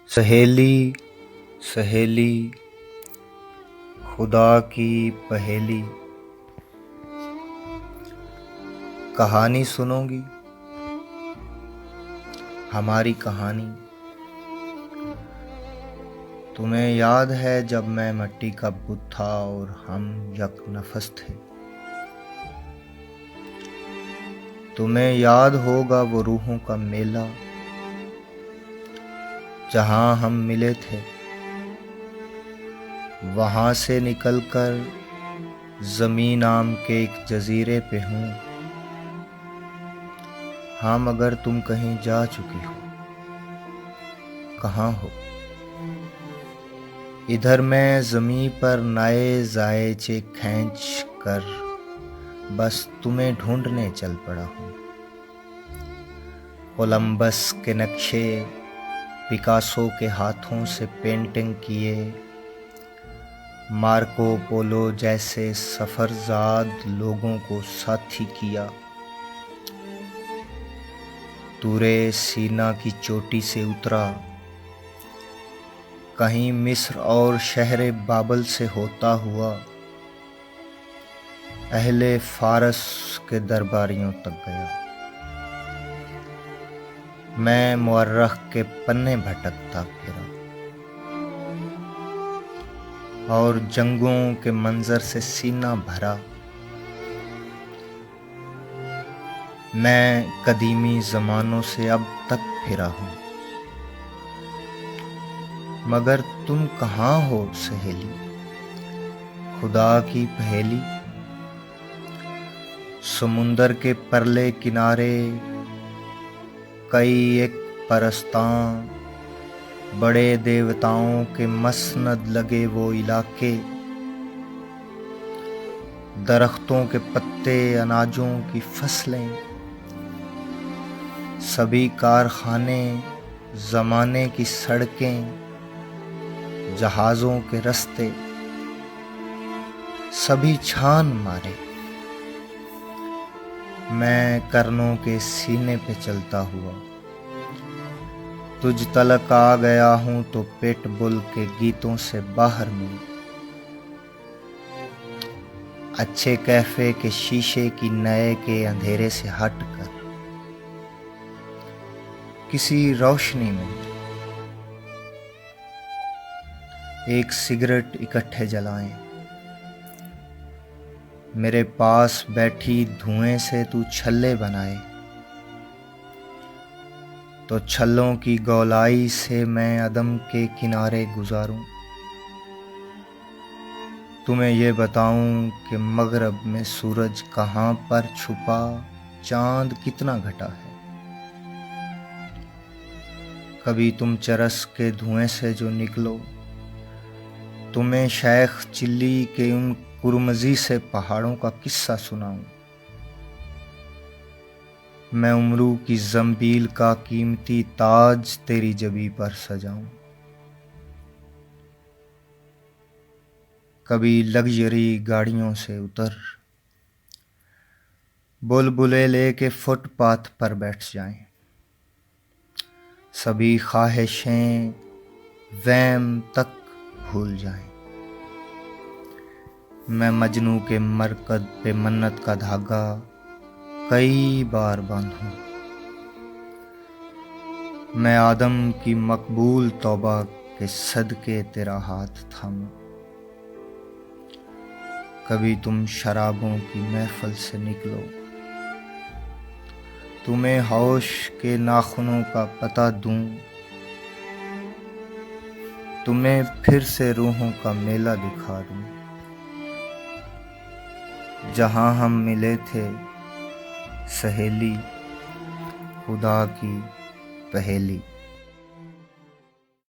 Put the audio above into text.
सहेली सहेली खुदा की पहेली। कहानी सुनोगी? हमारी कहानी। तुम्हें याद है जब मैं मिट्टी का बुत था और हम यक नफस थे? तुम्हें याद होगा वो रूहों का मेला जहां हम मिले थे। वहां से निकलकर ज़मीन नाम के एक जजीरे पे हूँ। हाँ, मगर तुम कहीं जा चुकी हो। कहाँ हो? इधर मैं ज़मीं पर नए जायचे खींच कर बस तुम्हें ढूंढने चल पड़ा हूँ। कोलंबस के नक्शे पिकासो के हाथों से पेंटिंग किए, मार्को पोलो जैसे सफरजाद लोगों को साथी किया। तूरे सीना की चोटी से उतरा, कहीं मिस्र और शहर बाबल से होता हुआ अहले फारस के दरबारियों तक गया। मैं मुअर्रख के पन्ने भटकता फिरा और जंगों के मंजर से सीना भरा। मैं कदीमी ज़मानों से अब तक फिरा हूँ, मगर तुम कहाँ हो सहेली? खुदा की पहेली। समुंदर के परले किनारे कई एक परस्तां, बड़े देवताओं के मसनद लगे वो इलाके, दरख्तों के पत्ते, अनाजों की फसलें, सभी कारखाने, ज़माने की सड़कें, जहाज़ों के रास्ते, सभी छान मारे। मैं करनों के सीने पे चलता हुआ तुझ तलक आ गया हूँ तो पिटबुल के गीतों से बाहर मिल, अच्छे कैफे के शीशे की नए के अंधेरे से हटकर किसी रोशनी में एक सिगरेट इकट्ठे जलाएं। मेरे पास बैठी धुएं से तू छल्ले बनाए तो छल्लों की गोलाई से मैं अदम के किनारे गुजारूं। तुम्हें ये बताऊं कि मगरब में सूरज कहाँ पर छुपा, चांद कितना घटा है। कभी तुम चरस के धुएं से जो निकलो, तुम्हें शेख चिल्ली के उन कुरमजी से पहाड़ों का किस्सा सुनाऊं। मैं उम्रू की जंबील का कीमती ताज तेरी जबी पर सजाऊं। कभी लग्जरी गाड़ियों से उतर बुलबुले लेके फुटपाथ पर बैठ जाएं। सभी ख्वाहिशें वहम तक भूल जाएं। मैं मजनू के मरकद पे मन्नत का धागा कई बार बांधूं। मैं आदम की मकबूल तौबा के सदके तेरा हाथ थामूं। कभी तुम शराबों की महफिल से निकलो, तुम्हें होश के नाखूनों का पता दूं। तुम्हें फिर से रूहों का मेला दिखा दूं, जहां हम मिले थे सहेली, खुदा की पहेली।